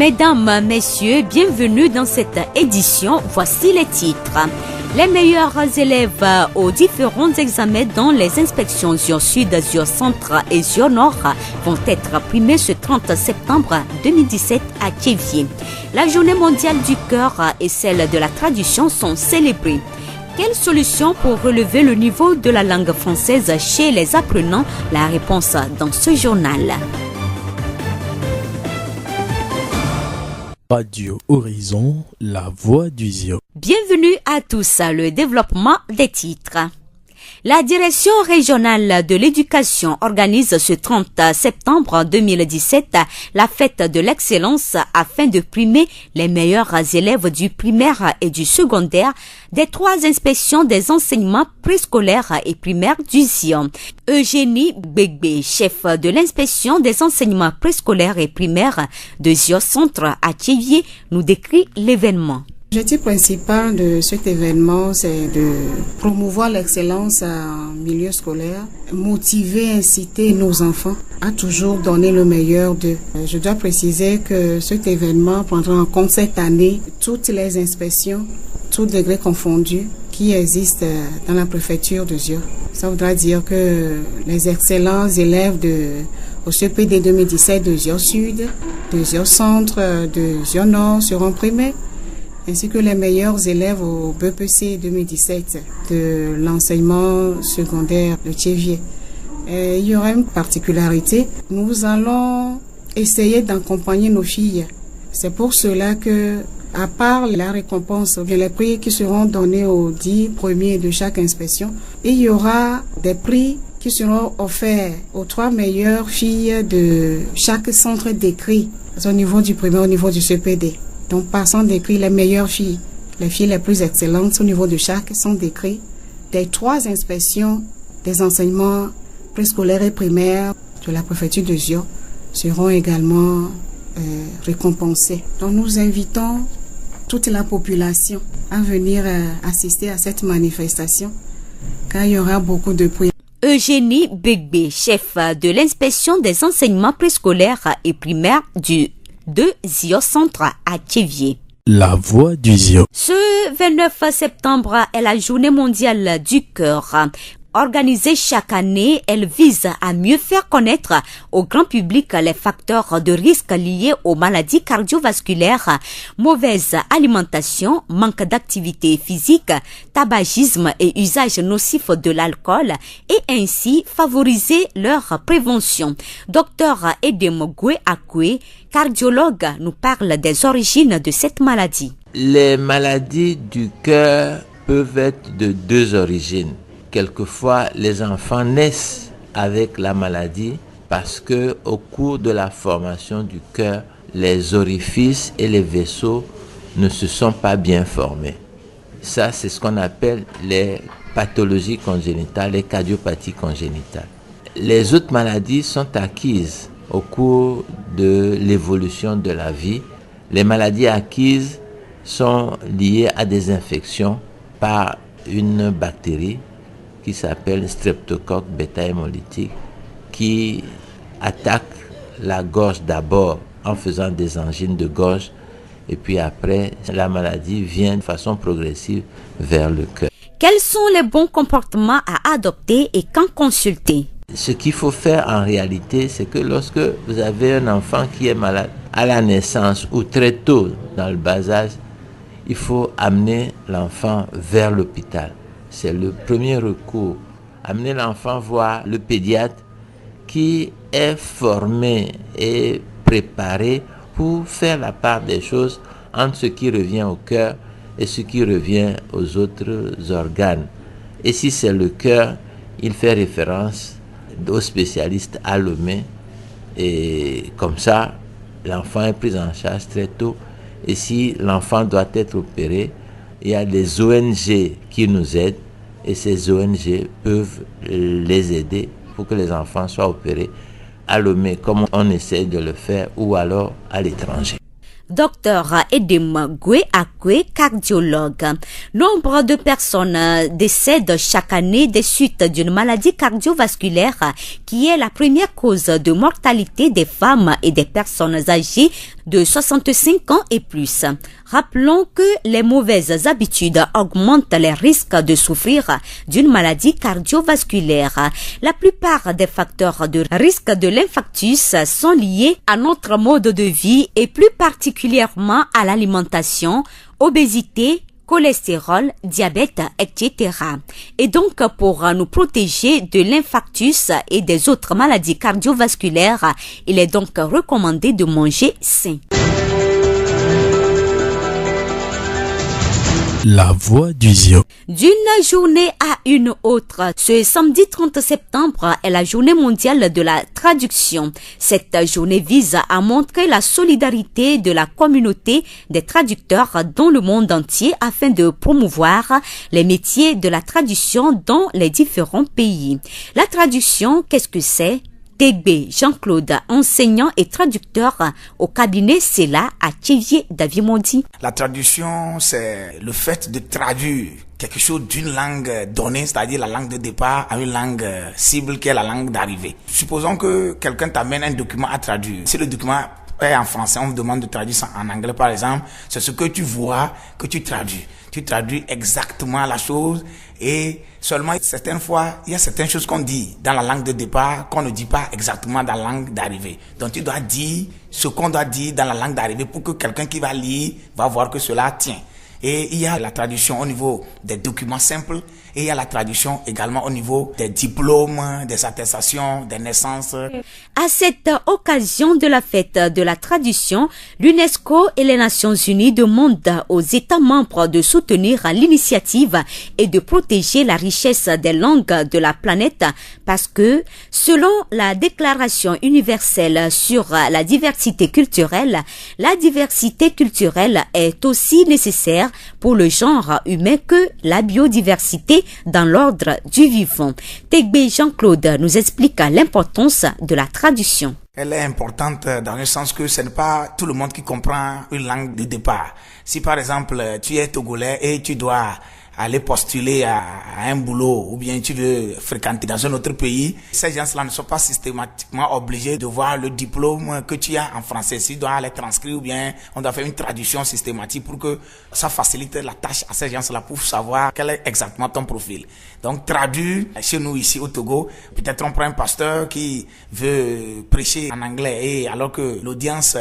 Mesdames, messieurs, bienvenue dans cette édition. Voici les titres. Les meilleurs élèves aux différents examens dans les inspections ZIO Sud, ZIO Centre et ZIO Nord vont être primés ce 30 septembre 2017 à Thiéviers. La journée mondiale du cœur et celle de la tradition sont célébrées. Quelle solution pour relever le niveau de la langue française chez les apprenants? La réponse dans ce journal. Radio Horizon, la voix du ZIO. Bienvenue à tous à le développement des titres. La direction régionale de l'éducation organise ce 30 septembre 2017 la fête de l'excellence afin de primer les meilleurs élèves du primaire et du secondaire des 3 inspections des enseignements préscolaires et primaires du ZIO. Eugénie Begbe, chef de l'inspection des enseignements préscolaires et primaires de ZIO Centre à Thiéviers, nous décrit l'événement. L'objectif principal de cet événement, c'est de promouvoir l'excellence en milieu scolaire, motiver, inciter nos enfants à toujours donner le meilleur d'eux. Je dois préciser que cet événement prendra en compte cette année toutes les inspections, tous degrés confondus, qui existent dans la préfecture de ZIO. Ça voudra dire que les excellents élèves au CPD 2017 de ZIO Sud, de ZIO Centre, de ZIO Nord seront primés, ainsi que les meilleurs élèves au BPC 2017 de l'enseignement secondaire de Thiéviers. Il y aura une particularité, nous allons essayer d'accompagner nos filles. C'est pour cela que, à part la récompense, bien les prix qui seront donnés aux 10 premiers de chaque inspection, il y aura des prix qui seront offerts aux 3 meilleures filles de chaque centre d'écrit, au niveau du primaire, au niveau du CPD. Donc, par centre d'écrit, les meilleures filles, les filles les plus excellentes au niveau de chaque centre d'écrit, des 3 inspections des enseignements préscolaires et primaires de la préfecture de ZIO seront également récompensées. Donc, nous invitons toute la population à venir assister à cette manifestation, car il y aura beaucoup de prix. Eugénie Begbe, chef de l'inspection des enseignements préscolaires et primaires de ZIO Centre à Thiéviers. La voix du ZIO. Ce 29 septembre est la journée mondiale du cœur. Organisée chaque année, elle vise à mieux faire connaître au grand public les facteurs de risque liés aux maladies cardiovasculaires, mauvaise alimentation, manque d'activité physique, tabagisme et usage nocif de l'alcool et ainsi favoriser leur prévention. Dr Edemogwe Akwe, cardiologue, nous parle des origines de cette maladie. Les maladies du cœur peuvent être de 2 origines. Quelquefois, les enfants naissent avec la maladie parce que au cours de la formation du cœur, les orifices et les vaisseaux ne se sont pas bien formés. Ça, c'est ce qu'on appelle les pathologies congénitales, les cardiopathies congénitales. Les autres maladies sont acquises au cours de l'évolution de la vie. Les maladies acquises sont liées à des infections par une bactérie qui s'appelle streptocoque bêta-hémolytique, qui attaque la gorge d'abord en faisant des angines de gorge, et puis après, la maladie vient de façon progressive vers le cœur. Quels sont les bons comportements à adopter et quand consulter? Ce qu'il faut faire en réalité, c'est que lorsque vous avez un enfant qui est malade à la naissance ou très tôt dans le bas âge, il faut amener l'enfant vers l'hôpital. C'est le premier recours. Amener l'enfant voir le pédiatre qui est formé et préparé pour faire la part des choses entre ce qui revient au cœur et ce qui revient aux autres organes. Et si c'est le cœur, il fait référence au spécialiste à Lomé. Et comme ça, l'enfant est pris en charge très tôt. Et si l'enfant doit être opéré, il y a des ONG qui nous aident et ces ONG peuvent les aider pour que les enfants soient opérés à Lomé comme on essaie de le faire ou alors à l'étranger. Dr Edem Gwe-Akwe, cardiologue. Nombre de personnes décèdent chaque année des suites d'une maladie cardiovasculaire qui est la première cause de mortalité des femmes et des personnes âgées de 65 ans et plus. Rappelons que les mauvaises habitudes augmentent les risques de souffrir d'une maladie cardiovasculaire. La plupart des facteurs de risque de l'infarctus sont liés à notre mode de vie et plus particulièrement à l'alimentation, obésité, cholestérol, diabète, etc. Et donc, pour nous protéger de l'infarctus et des autres maladies cardiovasculaires, il est donc recommandé de manger sain. La voix du Zio. D'une journée à une autre, ce samedi 30 septembre est la journée mondiale de la traduction. Cette journée vise à montrer la solidarité de la communauté des traducteurs dans le monde entier afin de promouvoir les métiers de la traduction dans les différents pays. La traduction, qu'est-ce que c'est? Tegbe Jean-Claude, enseignant et traducteur au cabinet CELA à Thiéviers-Davimondi. La traduction, c'est le fait de traduire quelque chose d'une langue donnée, c'est-à-dire la langue de départ, à une langue cible qui est la langue d'arrivée. Supposons que quelqu'un t'amène un document à traduire. Si le document est en français, on vous demande de traduire ça en anglais, par exemple, c'est ce que tu vois que tu traduis. Tu traduis exactement la chose et seulement certaines fois, il y a certaines choses qu'on dit dans la langue de départ qu'on ne dit pas exactement dans la langue d'arrivée. Donc tu dois dire ce qu'on doit dire dans la langue d'arrivée pour que quelqu'un qui va lire va voir que cela tient. Et il y a la traduction au niveau des documents simples et il y a la traduction également au niveau des diplômes, des attestations, des naissances. À cette occasion de la fête de la traduction, l'UNESCO et les Nations Unies demandent aux États membres de soutenir l'initiative et de protéger la richesse des langues de la planète parce que, selon la Déclaration universelle sur la diversité culturelle est aussi nécessaire pour le genre humain que la biodiversité dans l'ordre du vivant. Tegbe Jean-Claude nous explique l'importance de la traduction. Elle est importante dans le sens que ce n'est pas tout le monde qui comprend une langue de départ. Si par exemple tu es togolais et tu dois aller postuler à un boulot ou bien tu veux fréquenter dans un autre pays, ces gens-là ne sont pas systématiquement obligés de voir le diplôme que tu as en français. S'ils doivent aller transcrire ou bien on doit faire une traduction systématique pour que ça facilite la tâche à ces gens-là pour savoir quel est exactement ton profil. Donc traduire chez nous ici au Togo, peut-être on prend un pasteur qui veut prêcher en anglais et alors que l'audience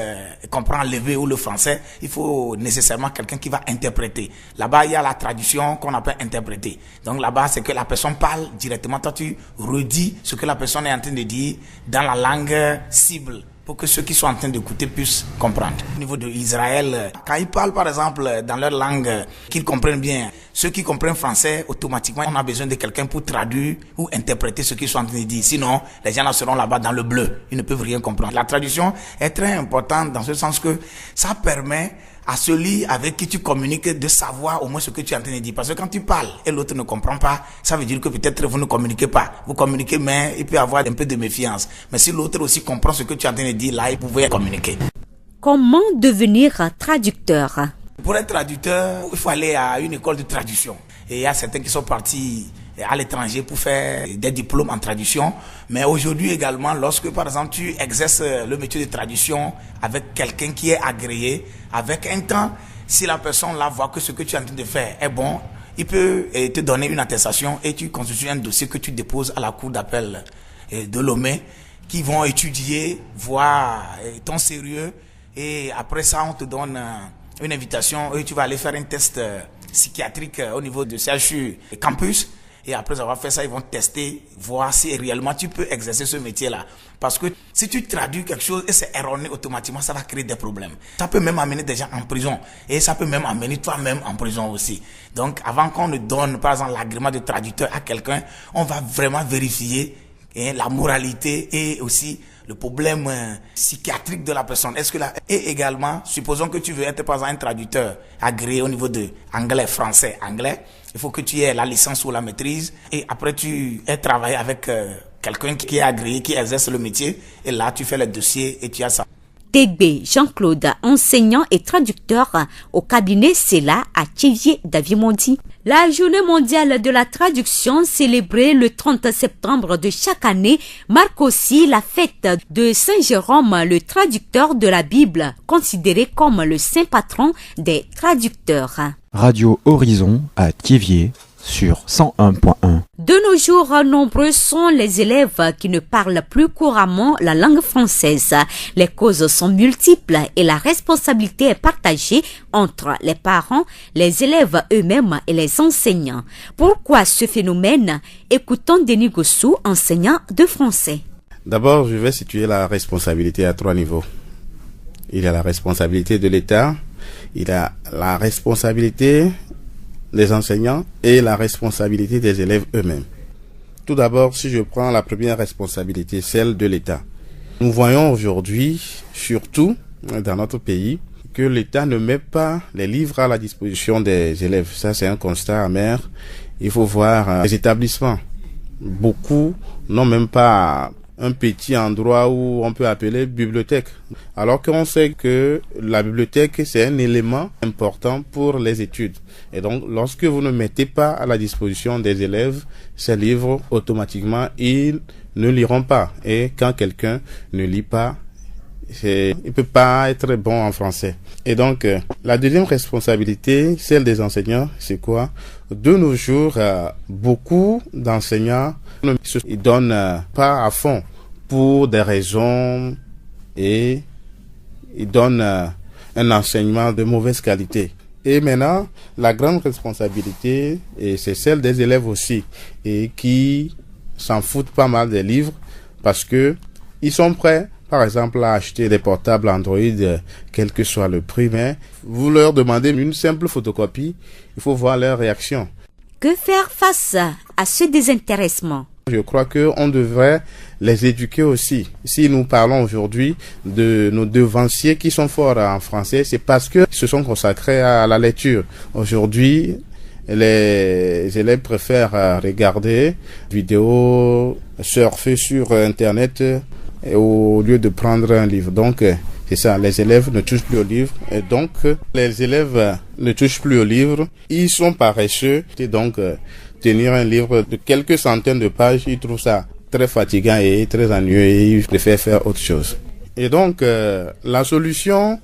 comprend l'hébreu ou le français, il faut nécessairement quelqu'un qui va interpréter. Là-bas, il y a la traduction qu'on appelle interpréter. Donc là-bas, c'est que la personne parle directement, toi tu redis ce que la personne est en train de dire dans la langue cible pour que ceux qui sont en train d'écouter puissent comprendre. Au niveau de Israël, quand ils parlent par exemple dans leur langue qu'ils comprennent bien, ceux qui comprennent français, automatiquement on a besoin de quelqu'un pour traduire ou interpréter ce qu'ils sont en train de dire. Sinon, les gens là seront là-bas dans le bleu, ils ne peuvent rien comprendre. La traduction est très importante dans ce sens que ça permet à celui avec qui tu communiques de savoir au moins ce que tu es en train de dire. Parce que quand tu parles et l'autre ne comprend pas, ça veut dire que peut-être vous ne communiquez pas. Vous communiquez, mais il peut y avoir un peu de méfiance. Mais si l'autre aussi comprend ce que tu es en train de dire, là, vous pouvez communiquer. Comment devenir traducteur? Pour être traducteur, il faut aller à une école de traduction. Et il y a certains qui sont partis à l'étranger pour faire des diplômes en traduction. Mais aujourd'hui également, lorsque par exemple tu exerces le métier de traduction avec quelqu'un qui est agréé, avec un temps, si la personne là voit que ce que tu es en train de faire est bon, il peut te donner une attestation et tu constitues un dossier que tu déposes à la cour d'appel de Lomé, qui vont étudier, voir ton sérieux et après ça on te donne une invitation et tu vas aller faire un test psychiatrique au niveau de CHU campus. Et après avoir fait ça, ils vont tester, voir si réellement tu peux exercer ce métier-là. Parce que si tu traduis quelque chose et c'est erroné, automatiquement, ça va créer des problèmes. Ça peut même amener des gens en prison. Et ça peut même amener toi-même en prison aussi. Donc, avant qu'on ne donne, par exemple, l'agrément de traducteur à quelqu'un, on va vraiment vérifier la moralité et aussi le problème psychiatrique de la personne. Est-ce que là, et également, supposons que tu veux être par exemple un traducteur agréé au niveau de anglais, français, anglais, il faut que tu aies la licence ou la maîtrise et après tu aies travaillé avec quelqu'un qui est agréé, qui exerce le métier et là tu fais le dossier et tu as ça. Tegbe Jean-Claude, enseignant et traducteur au cabinet CELA à Thiéviers-Davimondi. La journée mondiale de la traduction, célébrée le 30 septembre de chaque année, marque aussi la fête de Saint Jérôme, le traducteur de la Bible, considéré comme le saint patron des traducteurs. Radio Horizon à Thiéviers sur 101.1. De nos jours, nombreux sont les élèves qui ne parlent plus couramment la langue française. Les causes sont multiples et la responsabilité est partagée entre les parents, les élèves eux-mêmes et les enseignants. Pourquoi ce phénomène? Écoutons Denis Gossou, enseignant de français. D'abord, je vais situer la responsabilité à 3 niveaux. Il y a la responsabilité de l'État, il y a la responsabilité des enseignants et la responsabilité des élèves eux-mêmes. Tout d'abord, si je prends la première responsabilité, celle de l'État. Nous voyons aujourd'hui, surtout dans notre pays, que l'État ne met pas les livres à la disposition des élèves. Ça, c'est un constat amer. Il faut voir les établissements. Beaucoup n'ont même pas un petit endroit où on peut appeler bibliothèque. Alors qu'on sait que la bibliothèque, c'est un élément important pour les études. Et donc, lorsque vous ne mettez pas à la disposition des élèves ces livres, automatiquement, ils ne liront pas. Et quand quelqu'un ne lit pas, il peut pas être bon en français. Et donc, la deuxième responsabilité, celle des enseignants, c'est quoi? De nos jours, beaucoup d'enseignants ne se donnent pas à fond pour des raisons et ils donnent un enseignement de mauvaise qualité. Et maintenant, la grande responsabilité, et c'est celle des élèves aussi, et qui s'en foutent pas mal des livres parce que ils sont prêts, par exemple, à acheter des portables Android, quel que soit le prix, mais vous leur demandez une simple photocopie, il faut voir leur réaction. Que faire face à ce désintéressement? Je crois qu'on devrait les éduquer aussi. Si nous parlons aujourd'hui de nos devanciers qui sont forts en français, c'est parce qu'ils se sont consacrés à la lecture. Aujourd'hui, les élèves préfèrent regarder vidéos, surfer sur Internet au lieu de prendre un livre. Donc, c'est ça, les élèves ne touchent plus au livre. Et donc, les élèves ne touchent plus au livre. Ils sont paresseux. Et donc, tenir un livre de quelques centaines de pages, ils trouvent ça très fatigant et très ennuyeux et ils préfèrent faire autre chose. Et donc, la solution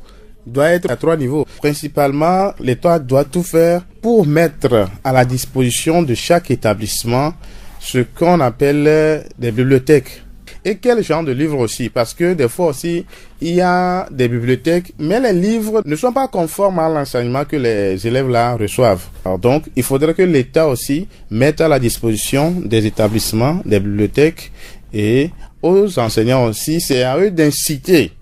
doit être à 3 niveaux. Principalement, l'État doit tout faire pour mettre à la disposition de chaque établissement ce qu'on appelle des bibliothèques. Et quel genre de livres aussi? Parce que des fois aussi, il y a des bibliothèques, mais les livres ne sont pas conformes à l'enseignement que les élèves là reçoivent. Alors donc, il faudrait que l'État aussi mette à la disposition des établissements, des bibliothèques et aux enseignants aussi. C'est à eux d'inciter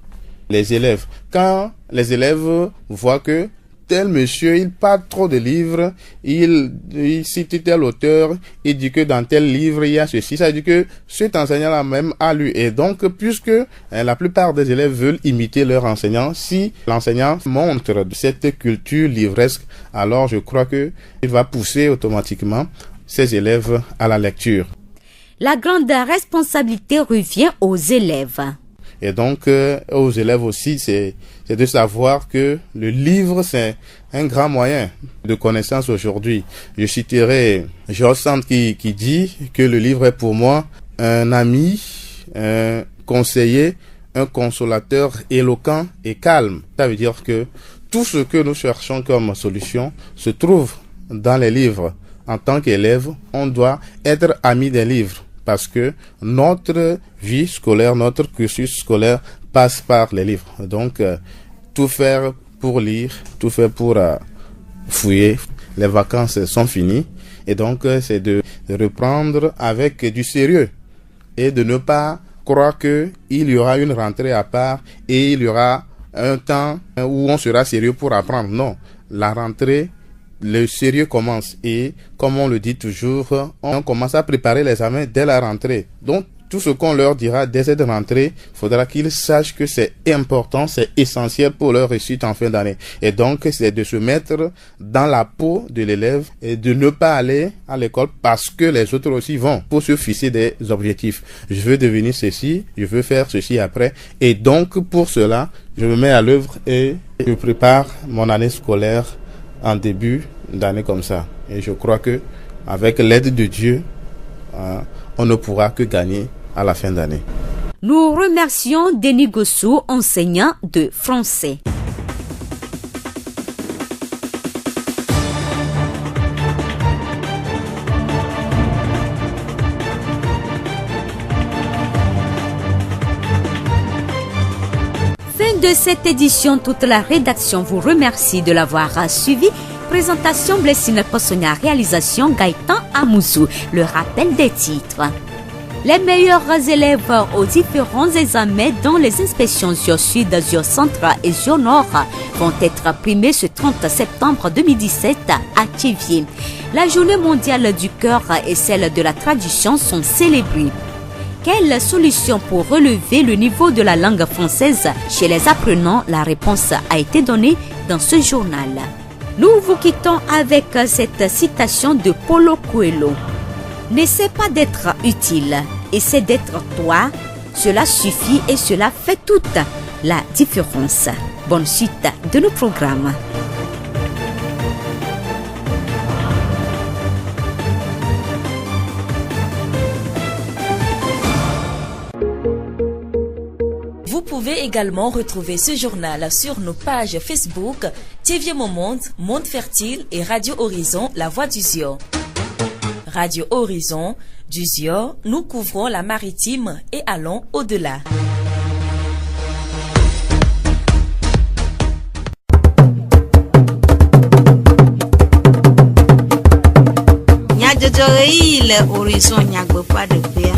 les élèves. Quand les élèves voient que tel monsieur, il parle trop de livres, il cite tel auteur, il dit que dans tel livre, il y a ceci. Ça veut dire que cet enseignant-là même a lu. Et donc, puisque la plupart des élèves veulent imiter leur enseignant, si l'enseignant montre cette culture livresque, alors je crois que il va pousser automatiquement ses élèves à la lecture. La grande responsabilité revient aux élèves. Et donc, aux élèves aussi, c'est de savoir que le livre, c'est un grand moyen de connaissance aujourd'hui. Je citerai George Sand qui dit que le livre est pour moi un ami, un conseiller, un consolateur éloquent et calme. Ça veut dire que tout ce que nous cherchons comme solution se trouve dans les livres. En tant qu'élève, on doit être ami des livres. Parce que notre vie scolaire, notre cursus scolaire passe par les livres. Donc, tout faire pour lire, tout faire pour fouiller. Les vacances sont finies. Et donc, c'est de reprendre avec du sérieux. Et de ne pas croire qu'il y aura une rentrée à part et il y aura un temps où on sera sérieux pour apprendre. Non, la rentrée, le sérieux commence et, comme on le dit toujours, on commence à préparer les examens dès la rentrée. Donc, tout ce qu'on leur dira dès cette rentrée, faudra qu'ils sachent que c'est important, c'est essentiel pour leur réussite en fin d'année. Et donc, c'est de se mettre dans la peau de l'élève et de ne pas aller à l'école parce que les autres aussi vont, pour se fixer des objectifs. Je veux devenir ceci, je veux faire ceci après. Et donc, pour cela, je me mets à l'œuvre et je prépare mon année scolaire en début d'année comme ça. Et je crois que avec l'aide de Dieu, on ne pourra que gagner à la fin d'année. Nous remercions Denis Gossou, enseignant de français. Fin de cette édition, toute la rédaction vous remercie de l'avoir suivi. Présentation Blessine Possonia, réalisation Gaëtan Amouzou. Le rappel des titres. Les meilleurs élèves aux différents examens dans les inspections sur Sud, sur Centre et sur Nord vont être primés ce 30 septembre 2017 à Thiéviers. La journée mondiale du cœur et celle de la tradition sont célébrées. Quelle solution pour relever le niveau de la langue française chez les apprenants? La réponse a été donnée dans ce journal. Nous vous quittons avec cette citation de Paulo Coelho. N'essaie pas d'être utile, essaie d'être toi. Cela suffit et cela fait toute la différence. Bonne suite de nos programmes. Vous pouvez également retrouver ce journal sur nos pages Facebook, Thiéviers Mon Monde, Monde Fertile et Radio Horizon, La Voix du Zior. Radio Horizon, du Zior, nous couvrons la maritime et allons au-delà. Le Horizon n'y pas de paix.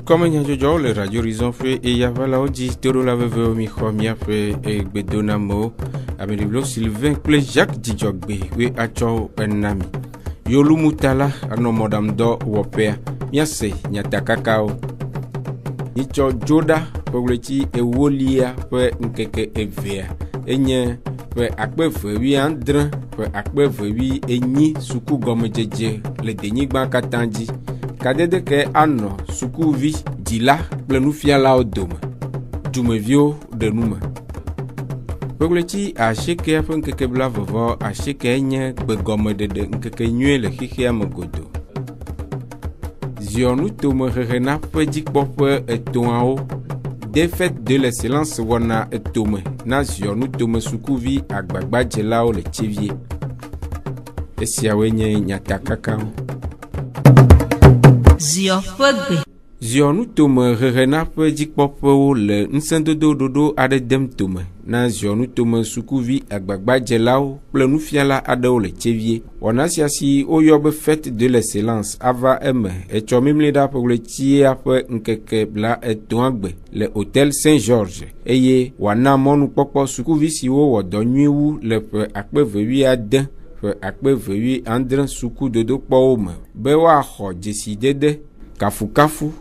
Comme Nyanjojo, le Radio Horizon fait et Yavala Odi, Toro la veuve au micro, fait et Bedonamo, Ameliblo Sylvain, Ple Jacques Djogbe, we Acho Enami. Yolu Mutala, ano Madame Do Wopea, Miase, Nyata Kakao. Nicho Joda, Pogleti e Wolia, Pe Nkeke Evea. Enye, Pe Akbefe, wi Andrin, Pe Akbefe, wi Enyi, Suku Gomejeje, le Denigba Katanji. Kadede ke ano sukuvi dila plenufiala odome dumevio de nume Pogleti a cheke afin keke bla vovo a cheke nye begome de nkeke nyue le xixia megodo Zionu tome rena pedik pope etonao défaite de l'excellence wana etome na zionu tome sukuvi agbagba jelao le Thiéviers esiawenye nyatakakao Zionu tome rena pe dikpopo le nsendodo dodo ade dem tome na zionu tome sukuvi agbagba jelao plenufiala adewo le Thiéviers onasiasi oyobe fête de l'excellence ava eme echomimlida Pogleti ape nkeke bla etoagbe le hôtel Saint-Georges eye wana monu popo sukuvi siwo wodonyuwu le pe akpevewi ade fe akpevewi andren suku dodo kpɔwo be woaxɔ dzesidede kafukafu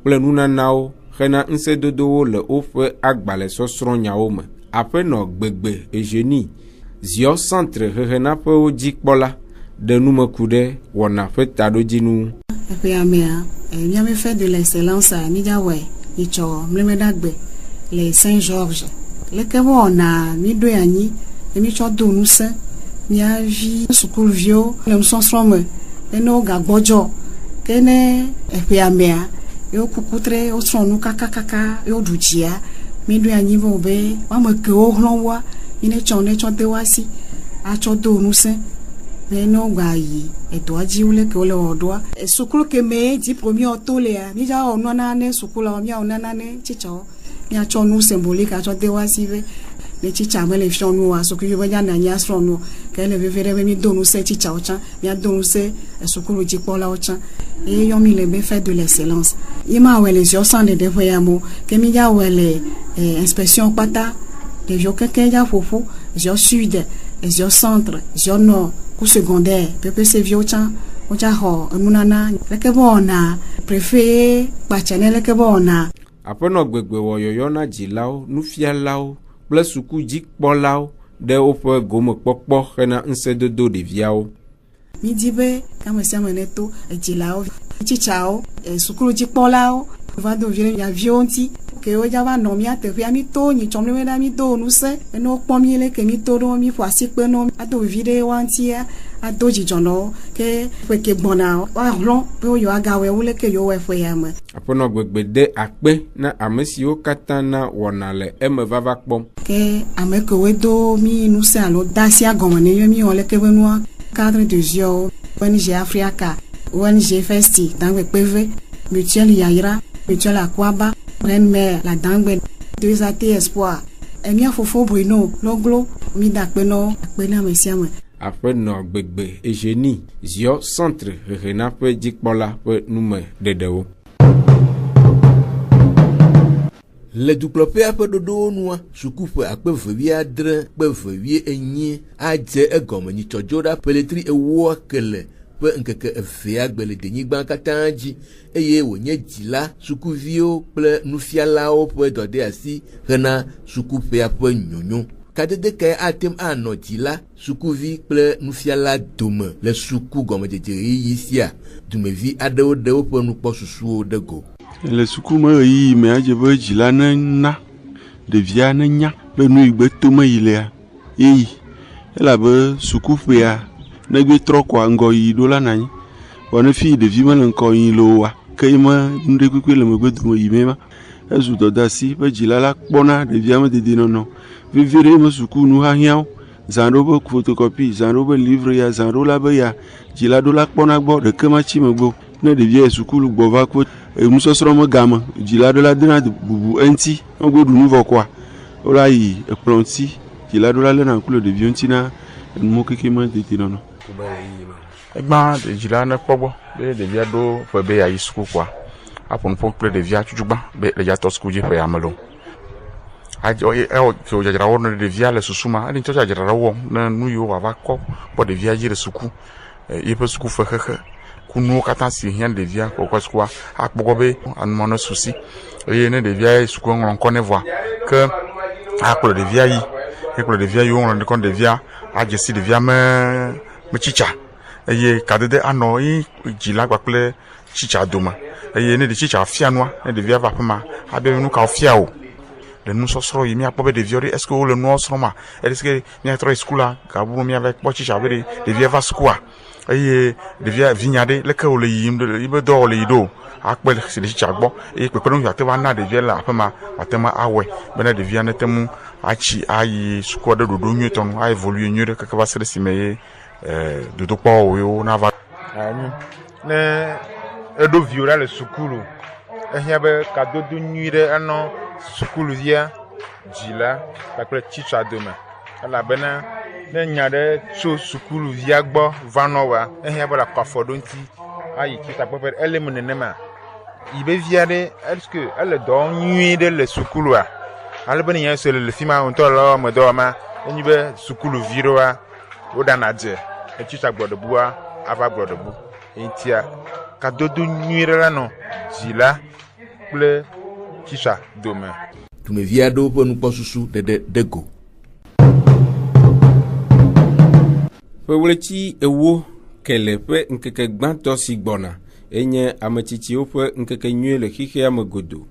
kple nunanawo hena ŋusẽdodowo le woƒe agbalẽsɔsrɔ̃nyawo me. Aƒenɔ Gbegbe Eugénie Zior centre hehena ƒe dzikpɔla de numeku ɖe wɔna ƒe taɖodzinu. Miame fait de l'excellence à Midawe, Icho, Mlemedagbe, les Saint-Georges. Le Kevo na Midoyani, et Micho Dounousse. Mia vi sukul vio le msonsrome eno gagbojo kene epeamea yo kukutre o sonu kakakaka yo dujia mi do anyi bo be wa mo ke o hlonwa ine chone chote wasi a chodo nuse be no gba yi eto aji ule ke ole odwa sukul ke me di premier otole a mi ja onu na ne sukul o mi onu na ne chicho mi a chonu symbolique a chote wasi be les chicha me les fionu a sukulu banya na nya sronu ke le vevere me mi donu se chicha ocha mi donu se sukulu jikpola ocha e yo mi le be fait de l'excellence ima we les yo san de devoyamo ke mi ja we le inspection pata Ɖeviwo kekeŋ dza ƒoƒu, ziɔ sud, ziɔ centre, ziɔ nord, ku secondaire, PPCviwo tsã wotsa xɔ enunana leke be wɔna préfet kpatsɛnɛ leke be wɔna. Aƒenɔ gbegbe wɔyɔyɔ na dzilawo, nufialawo kple sukudzikpɔlawo ɖe woƒe gomekpɔkpɔ hena ŋusẽdodo ɖeviawo. Midi be ame sia ame neto edzilawo, tsitsawo, sukudzikpɔlawo va do vi ɖe viawo ŋuti. Ke wodza va nɔ mía teƒea mi to nyitsɔm ɖe ɖa mi do nusẽ ene wokpɔ mi le ke mi to ɖo mi ƒo asikpe no ado vi ɖe wa ŋutia ado dzidzɔ nɔ ke ƒe ke gbɔna woahlɔ be woyɔ agawɔe wo le ke yewo wɔe ƒe ya me. Aƒenɔ gbegbe de akpe na ame siwo katã na wɔna le eme vava kpɔm. Ke ame kewoe do mi nusẽ alo da asi agɔme ne mi wɔ leke be nua cadre de vieux ONG Africa ONG Festi dangbe kpeve mutuelle Yayra mutuelle Akwaba Reine-Mère, la Dangbe, 2AT Espoir. Et mia fofo Bruno, loglo, mi dakbeno, akbena mesiame. Aƒenɔ gbegbe Eugénie ziɔ centre hehena ƒe dzikpɔla ƒe nume ɖeɖewo. Le dukplɔƒea ƒe ɖoɖowo nua, sukuƒe akpe veviadre kpe vevienyi adze egɔme nyitsɔdzo ɖa peletri ewoa ke le ƒe ŋkeke evea gbe le denyigba katã dzi eye wònye dzila sukuviwo kple nufialawo ƒe dɔde asi hena sukuƒea ƒe nyonyo. Kadede kae atem anɔ dzila sukuvi kple nufiala dome le suku gɔmedzedze ɣeyiɣi sia, dumevi aɖewo ɖe woƒe nukpɔsusuwo ɖe go. Le sukume ɣeyiɣi me adze be dzila ne na ɖevia ne nya be nu yi gbe tome yi lea yeyi elabe sukuƒea negbe trɔ kɔa ŋgɔ yi ɖo la nanyi vɔ ne fi ɖevi me le ŋkɔ yi le oa ke me nuɖekpekpe le megbe dome yi me ma ezu dɔdeasi be dzila la kpɔna ɖevia me dede nɔnɔ vevie ɖe me sukunu hahiãwo zã ɖo be photocopie zã ɖo be livre ya zã ɖo la be ya dzila ɖo la kpɔna gbɔ ɖeke ma tsi megbe ne ɖevia yi sukulu gbɔ va kpɔ nusɔsrɔ̃ me game dzila ɖo la dena bubu eŋti megbe ɖu nu vɔ kɔa wola yi ekplɔ ŋuti dzila ɖo la lena ŋku le ɖevio ŋuti na enumo keke me dede nɔnɔ. Egba dzila ne kpɔ gbɔ be ɖevia ɖo ƒe be yayi suku kɔa aƒo nuƒo kple ɖevia tutugbã be le dzatɔ suku dzi ƒe yame lo. Ewɔ ke dzadzrawo ne ɖevia le susu ma eɖi tsɔ dzadzrawo wɔm ne nu yiwo wòava kɔ kpɔ ɖevia dzi le suku yiƒe suku ƒe xexe ku nuwo katã si hiã ɖevia kɔ sukua akpɔ gbɔ be anumɔ ne susi eye ne ɖevia suku ŋlɔ ŋkɔ ne vɔa ke akplɔ ɖevia yi ekplɔ ɖevia yiwo ŋlɔ ŋkɔ ɖevia adzesi ɖevia me tsitsa eye kadede anɔ yi dzila kpakple tsitsa dome eye ne ɖe tsitsa fia nua ne ɖevia va aƒe ma abe nu ka fia o le nusɔsrɔ̃ yi miakpɔ be ɖeviawo ɖe eske wole nua srɔ̃ ma eske miatrɔ yi sukula gabu miava kpɔ tsitsa be ɖevia va sukua eye ɖevia vinya ɖe leke wole yiyim ɖe yibe dɔ wole yi ɖo akpe si ɖe tsitsa gbɔ eye kpekpeɖeŋu ate va na ɖevia le aƒe ma wate ma awɔe bena ɖevia nete mu atsi ayi sukua ɖe ɖoɖo nyuietɔ nu aevolue nyuie ɖe keke va se ɖe si me ye dodokpɔwo wo na va. Ne eɖo viwo ɖa le sukulu ehiã be kadodo nyui ɖe enɔ sukuluvia dzila kpakple tsitsa dome elabena ne nya ɖe tso sukuluvia gbɔ va nɔwoa ehiã be le akɔ afɔ ɖo ŋuti ayi tsitsa kpɔƒe ele me nenema yi be via ɖe eske ele dɔ nyui ɖe le sukulua ale be ne nya se le fi ma ŋutɔ le wɔme dɔ ma enyi be sukuluvi ɖoa woɖana dze etsitsa gbɔɖebua ava gbɔɖebu eŋutia kadodo nyui ɖe la nɔ dzila kple tsitsa dome. Dumevi aɖewo ƒe nukpɔsusu ɖeɖe de go. Ƒewleti ewo kele ƒe ŋkeke gbãtɔ si gbɔna enye ametsitsiwo ƒe ŋkeke nyui le xixea me godo.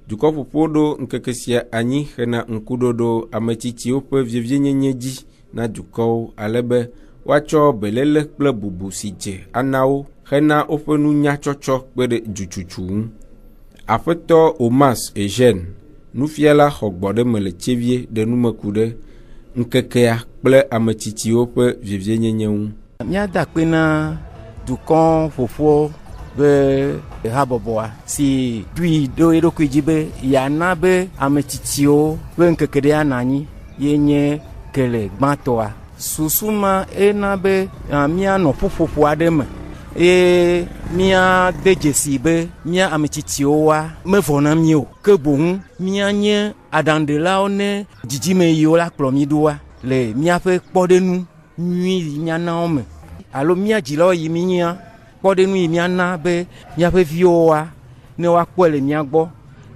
Dukɔ ƒoƒo ɖo ŋkeke sia anyi hena ŋkuɖoɖo ametsitsiwo ƒe vievienyенye dzi na dukɔwo alebe woatsɔ beléle kple bubu si dze anawo hena woƒe nunyatsɔtsɔ kpe ɖe dzutsutsu ŋu. Aƒetɔ Omas Eugène nufiala xɔ gbɔɖeme le tsevie ɖe numeku ɖe ŋkekea kple ametsitsiwo ƒe vievienyенye ŋu. Míada kpe na dukɔ ƒoƒo be habɔbɔa si dui ɖo eɖokui dzi be yana be ametsitsiwo ƒe ŋkeke ɖe anɔ anyi ye nye kele gbãtɔa. Susuma ena be míanɔ ƒuƒoƒo aɖe me et mia de jesi be mia ametitiu wa me vona mi o ke bon mia nye adande la one jijime yo la plomi doa le mia pe kpodenu nui mia na ome alo mia jilo yi mia kpodenu yi mia na be mia pe vio wa ne wa kwele mia gbo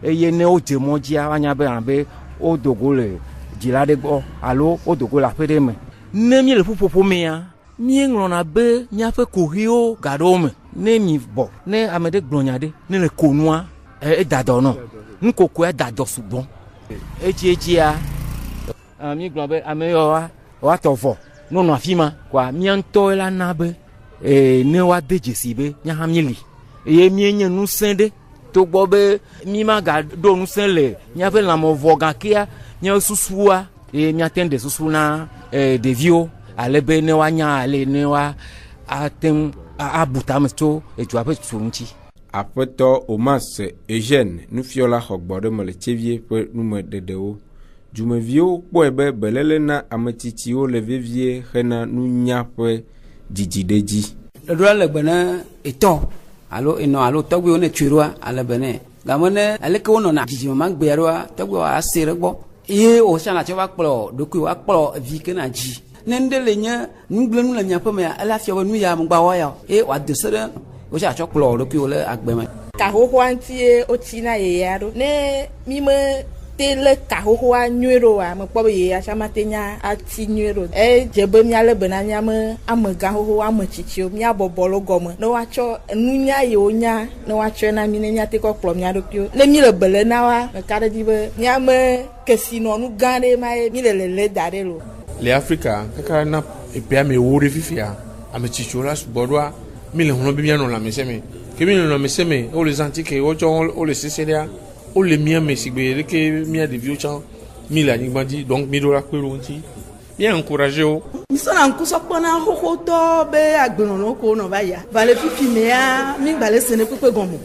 eye ne o demojia anya be anbe o dogo le jila de gbo alo o dogo la pe de me ne mi le popopo mia mi ngrona be mia pe kohio gadome ne mi bo ne amede glonyade ne le konua e dadono nkoko e dado sugbon ejia mi globe ameyo wa tofo no no afima kwa mi anto la nabe ne wa dejesi be nya hamili e mi enye nu sende to gbo be mi ma ga do nu senle nya pe la mo voga kia nya susua e mi atende susuna devio alebe ne wa nya ale ne wa atem abutamsto e tu ape tunchi apeto Omas Eugène nous fiola hogbode mo le chevie pe nous me dedewo jumevio po ebe belele na ametitio le vivie hena nu nya pe dijideji do le bana eto alo eno alo togwe one twirwa ale bene gamone ale ke wono na jiji ma gbearwa togwe wa asere gbo e o sha na chewa kplo doku wa kplo vi ke na ji nende le nya nglenu la nya pe me ala fia wonu ya mgba wa ya e wa desere o sha chokplo doku le agbeme ka ho hwantie o tina ye yaro ne mi me tele ka ho hwa nwero a me kpo ye ya chama tenya ati nwero e jebe mi ale bena nya me amega ho hwa machichio mi abobolo gomo no wa cho nunya ye onya no wa cho na mi ne nya te ko kplo mi adopio le mi le bele na wa me ka de dibe nya me kesino nu gane mai mi le dare lo le Africa kaka na epia me wore fifia amechichio la subodwa mi le hono bi mi no la meseme ke mi no la meseme o les antiques o cho o les siciliens o le mia me sigbe ke mia de vieux chan mi la ni bandi donc mi do la kwero nti bien encourager o mi so na nkuso pona hoko to be agbon no ko no ba ya vale pipi me ya mi gbale sene pepe gomo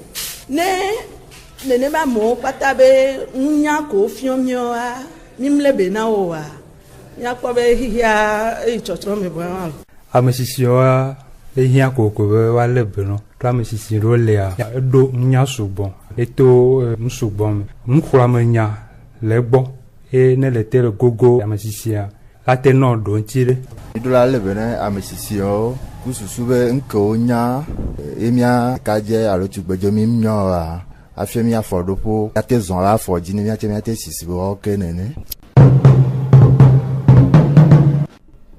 ne ba mo pata be nya ko fion mio a mi mle be na o wa ya ko be hia e chotro me bo wa amesisio a ehia koko be wa lebe no to amesisi ro le a do nya sugbon eto msugbon mkhulamenya legbo e ne le tere gogo amesisi a ate no do ntire idola lebe ne amesisio kususube nko nya emia kaje alotugbejo mi myo a afemi afodopo ate zon la afodi ni mi ate sisibo kenene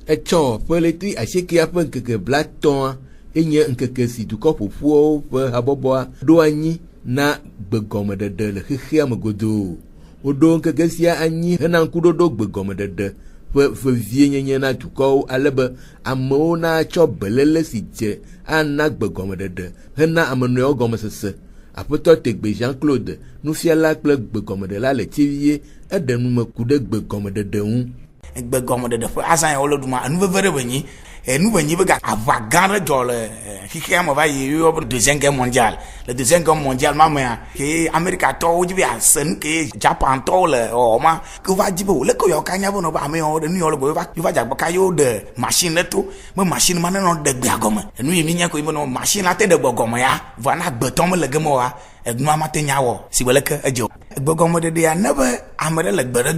echo poletri asheke apen keke blaton enye nkeke si du kopopo pe habobo do anyi na gbegomedede le xexea megodo odo nkeke sia anyi hena nkudodo gbegomedede fe vie nyenye na duko alebe amewo na cho belele si je ana gbegomedede hena amenoyo gomesese apeto tegbe Jean-Claude nufiala kple gbegomedede la le tivie edenu mekude gbegomedede hu gbegomedede fo asan yo loduma anu vevere benyi enu benyi be ga avagare jole hike am ba yi yo deuxième guerre mondiale le deuxième guerre mondiale mama ke America to uji bi asen ke Japan to le o ma ku va jibo le ko yo kanya bo no ba me yo nu yo le bo va jagba ka yo de machine to me machine man no de gbe agoma enu yi mi nya ko no machine la te de gbogoma ya va na gbeton me le gemo wa egnu amate nya wo si wele ke ejo gbogomede ya nebe amere le gbere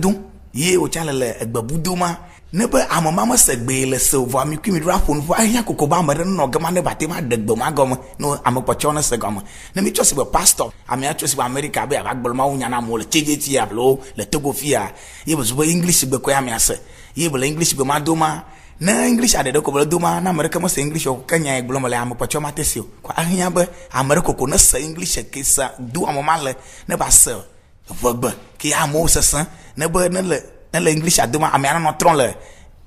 ye o chale le egbabudoma nebe amama segbe le silva mi kwimi rapon va ya kokoba amere no gama ne bate ma degbo magom no amopocho no segom ne mi chosi be pastor ami achosi be America be agbolo ma unya na mo le chejeti ya blo le togofia ye bo English be ko ya mi ase ye bo English be madoma na English ade do ko blo doma na America mo se English o kanya egbolo mo le amopocho ma tesio kwa ahia be America ko na se English ke sa du amama le ne ba se vogba ki amo sesan ne be ne le English aduma amiana no tron le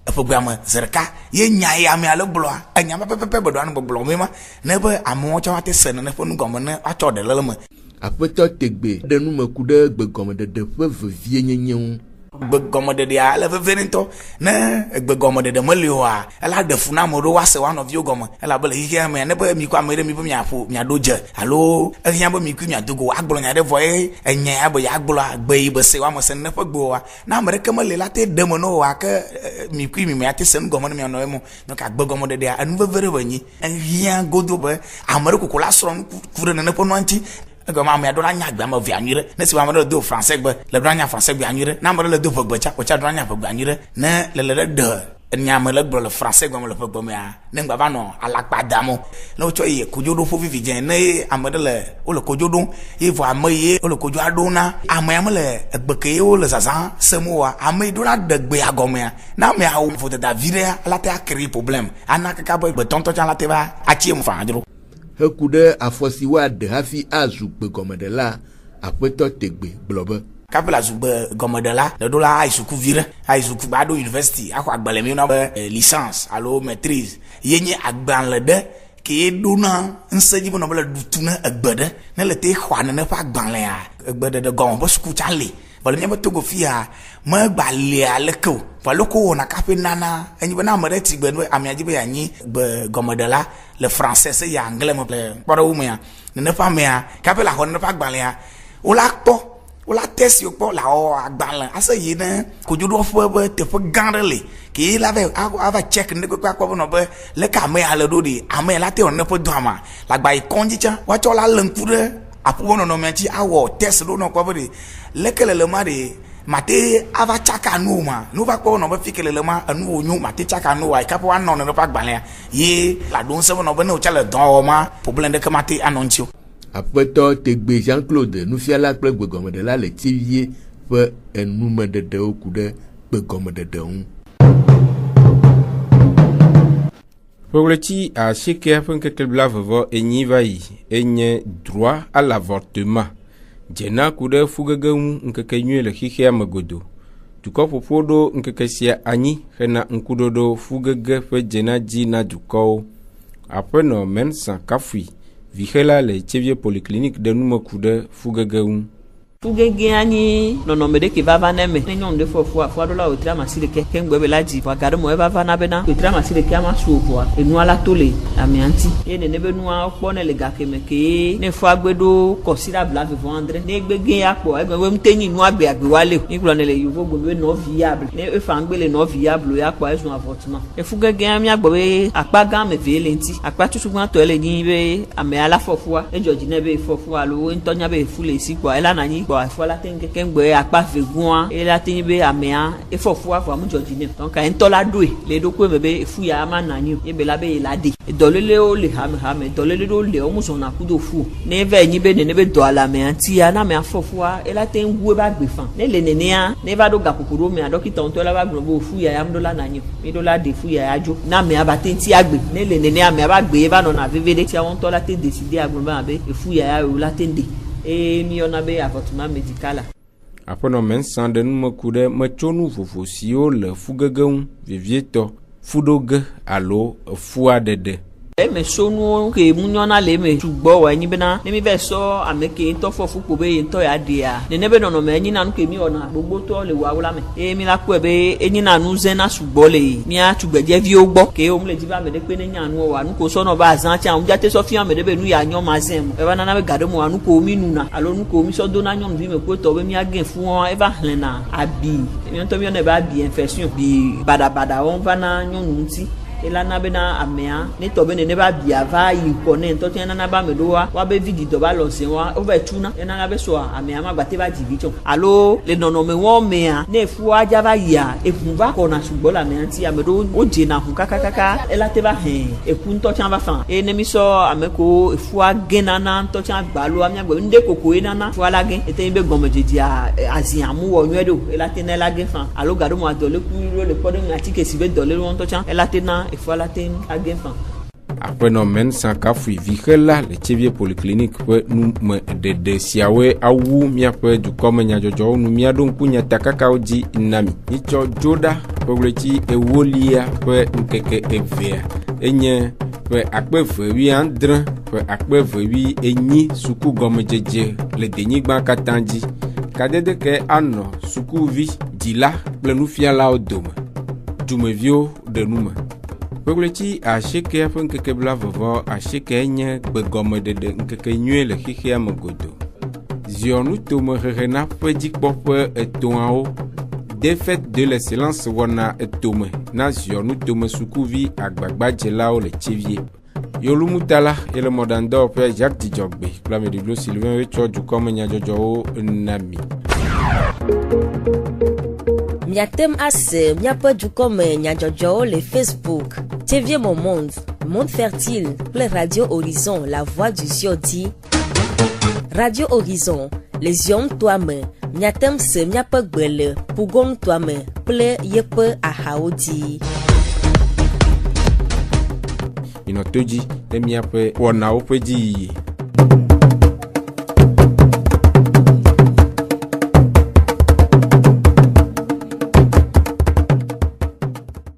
program zerka ye nyai amialo blo anyama pepe bodo an blo mema ne be amo cha wate sen ne fonu gomo ne acho de lele me apeto tegbe de nu mekude gbegomedede fe vevie nyenyen gbegɔmedede ele veveni ŋutɔ ne gbegɔmedede meli oa ela ɖe fu na ame ɖewo woase woa nɔviwo gɔme elabe le xixia me ne be mi kɔ ame ɖe mi be miaƒo miaɖo dze alo ehiã be mi kui miado go agblɔ nya ɖe vɔ ye enya be yeagblɔ gbe yi be se woame se ne ƒe gbewoa na ame ɖeke meli la te ɖe me ne oa ke mi kui mi ate se nu gɔme ne mianɔ emo ne ka gbegɔmededea enu veve ɖe be nyi ehiã godo be ame ɖe koko la srɔ̃ nu ku ɖe nene ƒe nua ŋuti egɔme ame aɖewo la nya agbe ame via nyui ɖe ne si ame ɖe do français gbe le ɖo nya français gbe nyui ɖe ne ame ɖe le do ʋegbe tsa kpɔtsa ɖo nya ʋegbe nyui ɖe ne le ɖe nya me le gblɔ le français gbe me le ʋegbe mea ne ŋgba va nɔ alakpa damo ne wotsɔ yi kodzo ɖo ƒe vivi dze ne ame ɖe le wole kodzo ɖo ye vɔ ame yi wole kodzoa ɖo na amea me le egbe ke ye wole zazã sem oa ame yi ɖo la ɖe gbea gɔmea na amea wo vodada vi ɖe la te akri problem ana kaka be gbetɔntɔ tsa la te va atsi emu fã dzro heku ɖe afɔ si woaɖe hafi azu gbegɔmeɖela aƒetɔ tegbe gblɔ be kape la zugbe gɔmeɖela le ɖo la ayi sukuvi ɖe ayi suku ba ɖo university axɔ agbalẽ mi na be licence alo maîtrise ye nye agbalẽ ɖe ke ye ɖo na ŋusẽ dzi be nɔ be le ɖutu ne egbe ɖe ne le te xɔa nene ƒe agbalẽa egbeɖeɖe gɔme be suku tsa le vɔ le míaƒe Togo fia megba le aleke o vɔ leke wɔna kaƒe nana enyi be na ame ɖe ti gbe ne amea dzi be yeanyi gbe gɔmeɖela le français se ya anglais me le kpɔɖewo mea nene ƒe amea kaƒe le axɔ nene ƒe agbalẽa wola kpɔ wola test yo kpɔ la wɔ agbalẽ ase yi ne kodzoɖoƒe be teƒe gã ɖe le ke ye la va check ne kpekpe akpɔ be nɔ be leke amea le ɖo ɖi amea la te wɔ ne ƒe do ama le agba yi kɔndzi tsa woatsɔ la le ŋku ɖe aƒuƒo nɔnɔmea dzi awɔ test ɖo nɔ kpɔ be ɖe leke lelema ɖe mate ava tsaka nu ma nu va kpɔ nɔ be fi ke lelema enu wo nyo mate tsaka nu wa kaƒe woanɔ ne ƒe agbalẽa ye la ɖo ŋusẽ be nɔ be ne wotsa le dɔ wɔ ma problem ɖeke mate anɔ ŋuti o. Aƒetɔ Tegbe Jean-Claude nufiala kple gbegɔmeɖela le tivie ƒe enumeɖeɖewo ku ɖe gbegɔmeɖeɖe ŋu. Ƒeɣleti asiekea ƒe ŋkeke blavevɔ enyi va yi enye droit à l'avortement dzena ku ɖe fugege ŋu ŋkeke nyui le xixea me godo. Dukɔ ƒoƒo ɖo ŋkeke sia anyi hena ŋkuɖoɖo fugege ƒe dzena dzi na dukɔwo. Aƒenɔ Mensa Kafui vixela le Tchevie polyclinique ɖe nume ku ɖe fugege ŋu. Fugege anyi nɔnɔme ɖe ke vava ne me ne nyɔnu ɖe fɔ afɔ aɖo la wòtre amasi ɖeke ke ŋgbe be la dzi vɔ aga ɖe me evava na bena wòtre amasi ɖeke ama su vɔa enua la to le amea ŋuti eye nene be nua kpɔ ne le gake me ke ne fɔ agbe ɖo kɔsi ɖe abla vevɔ andre ne gbege ya kpɔ egbe be ŋute nyi nua agbe wa le mi gblɔ ne le yovo gbe be nɔvi ya ble ne efa ŋgbe le nɔvi ya blo ya kpɔ ezu avɔtuma efugege ya miagbɔ be akpa gã me ve le ŋuti akpa tutu gbãtɔ le nyi be amea la fɔfua edzɔ dzi ne be fɔfua alo ŋutɔ nya be fu le esi kpɔ ela na nyi kpɔ afɔ la te ŋkeke ŋgbe akpa vegua ela te be amea efɔfua vɔ amu dzɔdzi ne donc ŋutɔ la ɖoe le ɖokui me be efu ya ama na nyi o ebe la be la de dɔlelewo le hame dɔlele ɖewo le wo mu zɔna kudo fu ne va nyi be nene be dɔ le amea ŋutia na amea fɔfua ela te ŋu eba gbe fa ne le nenea ne va ɖo gakoko ɖo mea dɔkita ŋutɔ la va gblɔ be fu ya am ɖo la na nyi o mi ɖo la de fu ya dzo na amea ba te ŋuti agbe ne le nenea amea ba gbe eva nɔna veve ɖe tia ŋutɔ la te décider agblɔ be efu ya o la te de e mi yɔna be avortement médical. Aƒenɔ Mensa ɖe nume ku ɖe metsonu vovo siwo le fugege ŋu vevietɔ fuɖoge alo efua ɖeɖe. eme sonuwo ke mu nyɔna le eme sugbɔ wɔ enyi bena ne mi va sɔ ame ke ŋutɔ fɔ fukpo be ye ŋutɔ ya ɖea nene be nɔnɔme enyi na nu ke mi wɔna gbogbotɔ le wɔawo la me eye mi la kpɔe be enyi na nu zẽna sugbɔ le mia tugbedzeviwo gbɔ ke wo mu le dzi be ame ɖe kpe ne nya nu wɔa nu ko sɔnɔ be azã tsa ŋu dzate sɔ fia ame ɖe be nu ya nyɔ ma zẽ mo eva nana be ga ɖe mo nu ko mi nuna alo nu ko mi sɔ do na nyɔnuvi me kpɔtɔ be miage fua eva hlẽna abi mi ŋutɔ mi yɔnɛ be abi infection bi badabada wɔn va na nyɔnu ŋuti elana bena amea ne tɔ be nene ba bia va yi kɔ ne ŋutɔ tia nana ba me ɖo wa be vidi dɔ ba lɔ se wa wo va tuna enana be sɔa amea ma gbate va dzi vi tsɔ alo le nɔnɔme wɔ mea ne fua dza va yia eku va kɔna sugbɔ le amea ŋuti ame ɖewo wo dzena hu kakakaka ela te va hɛ eku ŋutɔ tia va fa eye ne mi sɔ ame ko efua ge nana ŋutɔ tia gbalo amea gbɔ ŋde koko ye nana fua la ge ete be gɔmedzedzea azi amu wɔ nyuie ɖo ela te na ela ge fa alo ga ɖo mo adɔle ku le kpɔ ɖe atike si be dɔle ŋutɔ tia ela te na efua la te age fa. Aƒenɔ Mensa Kafui vixela le Tchevie polyclinique ƒe nume ɖeɖe siawoe awu miaƒe dukɔme nyadzɔdzɔwo nu miaɖo ŋku nyatakakawo dzi na mi. Mitsɔ dzo ɖa ƒeɣleti ewolia ƒe ŋkeke evea enye ƒe 2017 ƒe 2018 suku gɔmedzedze le denyigba katã dzi. Kadede ke anɔ sukuvi dzila kple nufialawo dome dumeviwo ɖe nume kpekpletsi asiekea ƒe ŋkeke bla vɔvɔ asiekea nye gbegɔmeɖeɖe ŋkeke nyuie le xexea me godo ziɔnutome hehena ƒe dzikpɔƒe etɔ̃awo des fêtes de l'excellence wɔna etome na ziɔnutome sukuvi agbagbadzelawo le Tchevie. Yolumutala ele mɔɖaŋudɔwɔƒe Jacques Dzidzɔgbe kple ameɖiblo Sylvain wetsɔ dukɔme nyadzɔdzɔwo na mi. Miatem ase miaƒe dukɔme nyadzɔdzɔwo le Facebook, Tchevie Monde, Monde Fertile kple Radio Horizon, La Voix du Zion di. Radio Horizon, le zion toa me, miatem se miaƒe gbe le Pugong toa me kple yeƒe ahawo di. Minɔtodzi le miaƒe wɔnawo ƒe dziyiyi.